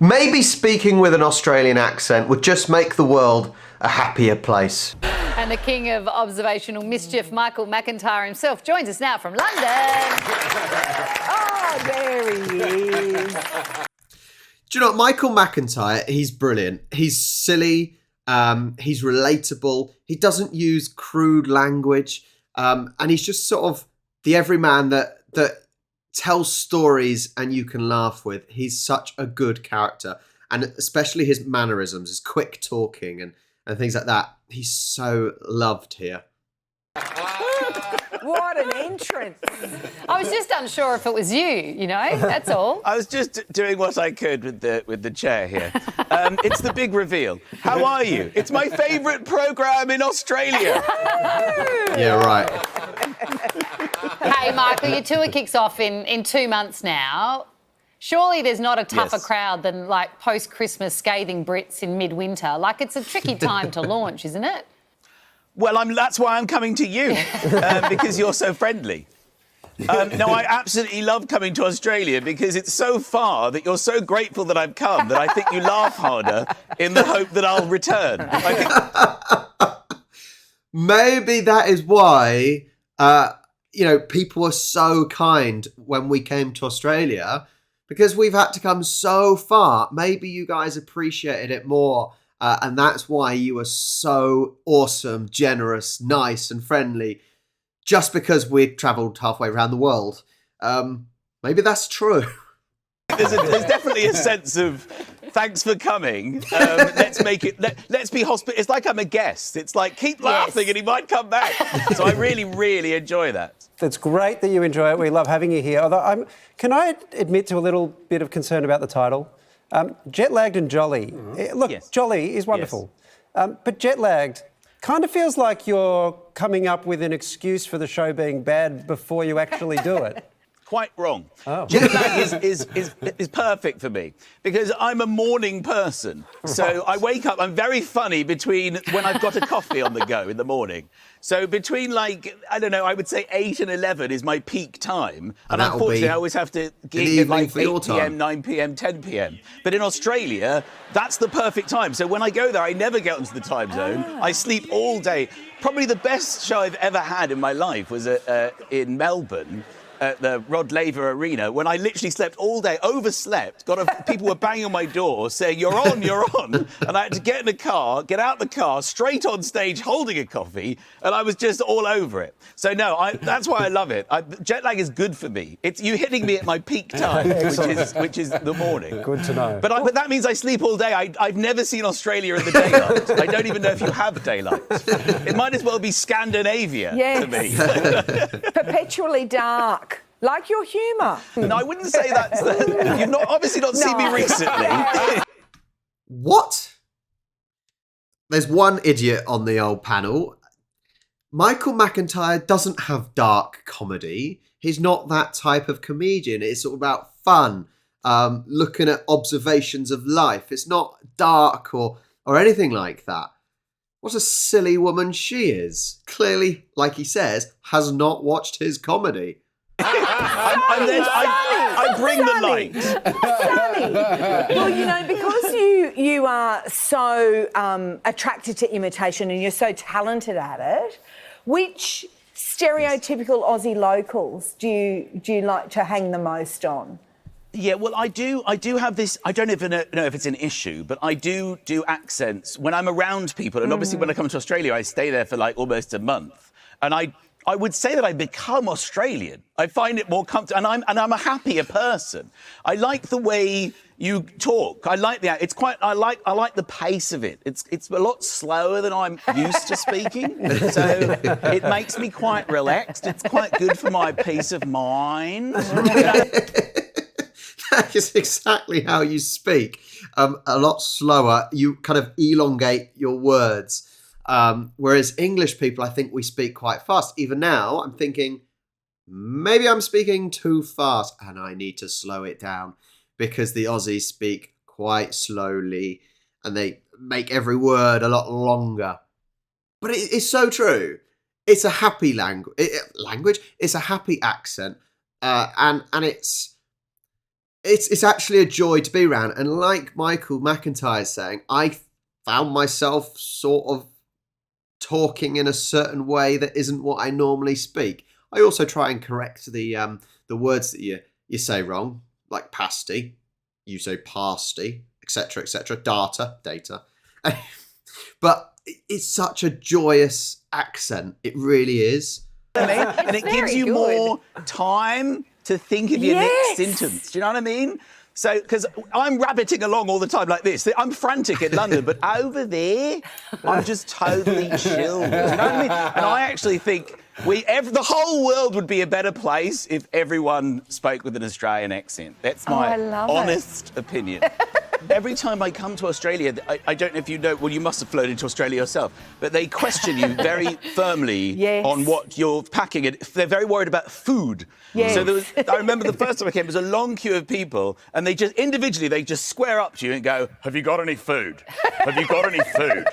Maybe speaking with an Australian accent would just make the world a happier place. And the king of observational mischief, Michael McIntyre himself, joins us now from London. Oh, there he is. Do you know what? Michael McIntyre, he's brilliant. He's silly. He's relatable. He doesn't use crude language. And he's just sort of the everyman that tells stories and you can laugh with. He's such a good character. And especially his mannerisms, his quick talking and things like that. He's so loved here. What an entrance. I was just unsure if it was you, that's all. I was just doing what I could with the chair here. It's the big reveal. How are you? It's my favourite programme in Australia. Yeah, right. Hey, Michael, your tour kicks off in 2 months now. Surely there's not a tougher crowd than, post-Christmas scathing Brits in midwinter. It's a tricky time to launch, isn't it? Well, that's why I'm coming to you, because you're so friendly. No, I absolutely love coming to Australia because it's so far that you're so grateful that I've come that I think you laugh harder in the hope that I'll return. Maybe that is why, people were so kind when we came to Australia because we've had to come so far. Maybe you guys appreciated it more. And that's why you were so awesome, generous, nice and friendly, just because we'd travelled halfway around the world. Maybe that's true. There's definitely a sense of thanks for coming. Let's make it. Let's be hospitable. It's like I'm a guest. It's like keep laughing and he might come back. So I really, really enjoy that. It's great that you enjoy it. We love having you here. Although, can I admit to a little bit of concern about the title? Jet lagged and jolly. Look, yes. Jolly is wonderful. Yes. But jet lagged kind of feels like you're coming up with an excuse for the show being bad before you actually do it. Quite wrong. Oh. Jet lag is perfect for me because I'm a morning person. So I wake up, I'm very funny between when I've got a coffee on the go in the morning. So between I would say 8 and 11 is my peak time. And unfortunately I always have to gig at 8 p.m, 9 p.m, 10 p.m. But in Australia, that's the perfect time. So when I go there, I never get onto the time zone. I sleep all day. Probably the best show I've ever had in my life was in Melbourne. At the Rod Laver Arena, when I literally slept all day, overslept, people were banging on my door saying, you're on, and I had to get out the car, straight on stage holding a coffee, and I was just all over it. So no, that's why I love it. Jet lag is good for me. It's you hitting me at my peak time, which is the morning. Good to know. But that means I sleep all day. I've never seen Australia in the daylight. I don't even know if you have daylight. It might as well be Scandinavia to me. Perpetually dark. Like your humour. No, I wouldn't say that's you've obviously not seen me recently. What? There's one idiot on the old panel. Michael McIntyre doesn't have dark comedy. He's not that type of comedian. It's all about fun, looking at observations of life. It's not dark or anything like that. What a silly woman she is. Clearly, like he says, has not watched his comedy. I bring the light. Sunny. Well, because you are so attracted to imitation and you're so talented at it, which stereotypical Aussie locals do you like to hang the most on? Yeah, well, I do have this. I don't even know if it's an issue, but I do accents when I'm around people, and obviously when I come to Australia, I stay there for almost a month, and I would say that I become Australian. I find it more comfortable, and I'm a happier person. I like the way you talk. I like I like the pace of it. It's a lot slower than I'm used to speaking, so it makes me quite relaxed. It's quite good for my peace of mind. That is exactly how you speak. A lot slower. You kind of elongate your words. Whereas English people, I think we speak quite fast. Even now, I'm thinking, maybe I'm speaking too fast and I need to slow it down because the Aussies speak quite slowly and they make every word a lot longer. But it's so true. It's a happy language. It's a happy accent. And it's actually a joy to be around. And like Michael McIntyre is saying, I found myself sort of talking in a certain way that isn't what I normally speak. I also try and correct the words that you say wrong, like pasty. You say pasty, etc., etc. Data. But it's such a joyous accent. It really is. And it gives you more time to think of your next sentence. Do you know what I mean? So, because I'm rabbiting along all the time like this. I'm frantic in London, but over there, I'm just totally chill. Do you know what I mean? And I actually think the whole world would be a better place if everyone spoke with an Australian accent. That's my honest opinion. Every time I come to Australia, I don't know if you know, well, you must have flown into Australia yourself, but they question you very firmly on what you're packing. And they're very worried about food. Yes. So I remember the first time I came, there was a long queue of people, and they just, individually, they just square up to you and go, have you got any food? Have you got any food?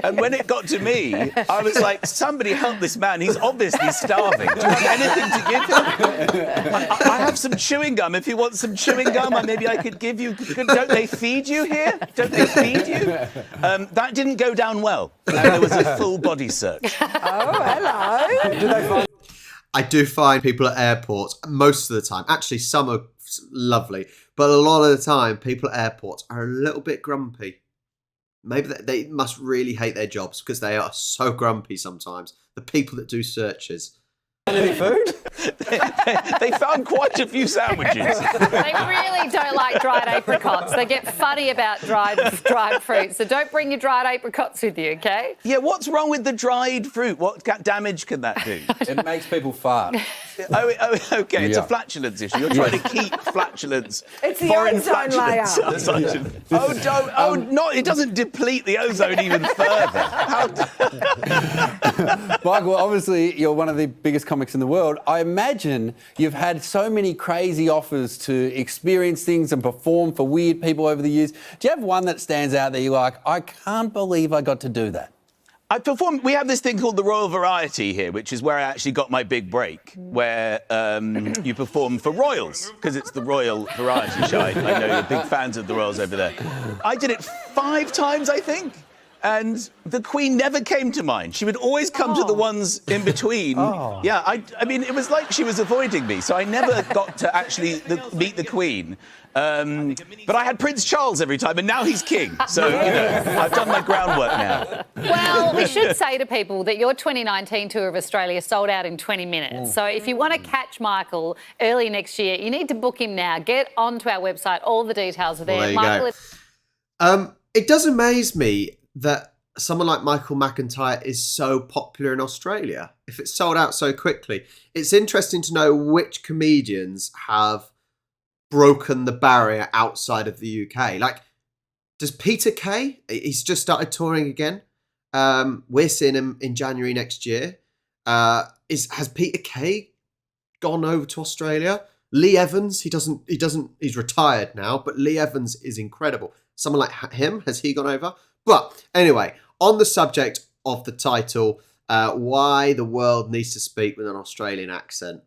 And when it got to me, I was like, somebody help this man. He's obviously starving. Do you have anything to give him? I have some chewing gum. If he wants some chewing gum, maybe I could give you. Don't they feed you here? Don't they feed you? That didn't go down well. There was a full body search. Oh, hello. I do find people at airports, most of the time, actually some are lovely, but a lot of the time people at airports are a little bit grumpy. Maybe they must really hate their jobs because they are so grumpy sometimes. The people that do searches. Any food? They found quite a few sandwiches. They really don't like dried apricots. They get funny about dried fruit. So don't bring your dried apricots with you, okay? Yeah, what's wrong with the dried fruit? What damage can that do? It makes people fart. Okay, it's a flatulence issue. You're trying to keep flatulence. It's the foreign ozone layer. No, it doesn't deplete the ozone even further. Michael, obviously, you're one of the biggest comics in the world. I imagine you've had so many crazy offers to experience things and perform for weird people over the years. Do you have one that stands out that you're like, I can't believe I got to do that? We have this thing called the Royal Variety here, which is where I actually got my big break, where you perform for royals, because it's the Royal Variety show. I know you're big fans of the royals over there. I did it 5 times, I think. And the Queen never came to mind. She would always come to the ones in between. Yeah, I mean, it was like she was avoiding me, so I never got to actually meet the Queen. But I had Prince Charles every time, and now he's king. So, you know, I've done my groundwork now. Well, we should say to people that your 2019 tour of Australia sold out in 20 minutes. So if you want to catch Michael early next year, you need to book him now. Get onto our website. All the details are there. Well, there you Michael, it does amaze me that someone like Michael McIntyre is so popular in Australia. If it's sold out so quickly, it's interesting to know which comedians have broken the barrier outside of the UK. Like, does Peter Kay? He's just started touring again. We're seeing him in January next year. Has Peter Kay gone over to Australia? Lee Evans, he's retired now, but Lee Evans is incredible. Someone like him, has he gone over? But anyway, on the subject of the title, why the world needs to speak with an Australian accent.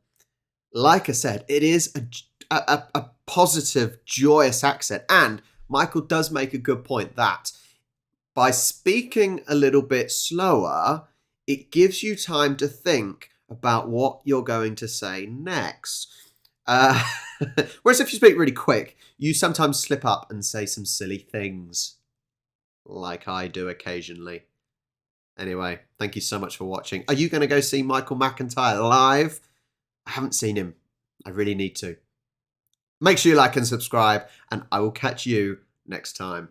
Like I said, it is a positive, joyous accent. And Michael does make a good point that by speaking a little bit slower, it gives you time to think about what you're going to say next. Whereas if you speak really quick, you sometimes slip up and say some silly things. Like I do occasionally. Anyway, thank you so much for watching. Are you going to go see Michael McIntyre live? I haven't seen him. I really need to. Make sure you like and subscribe, and I will catch you next time.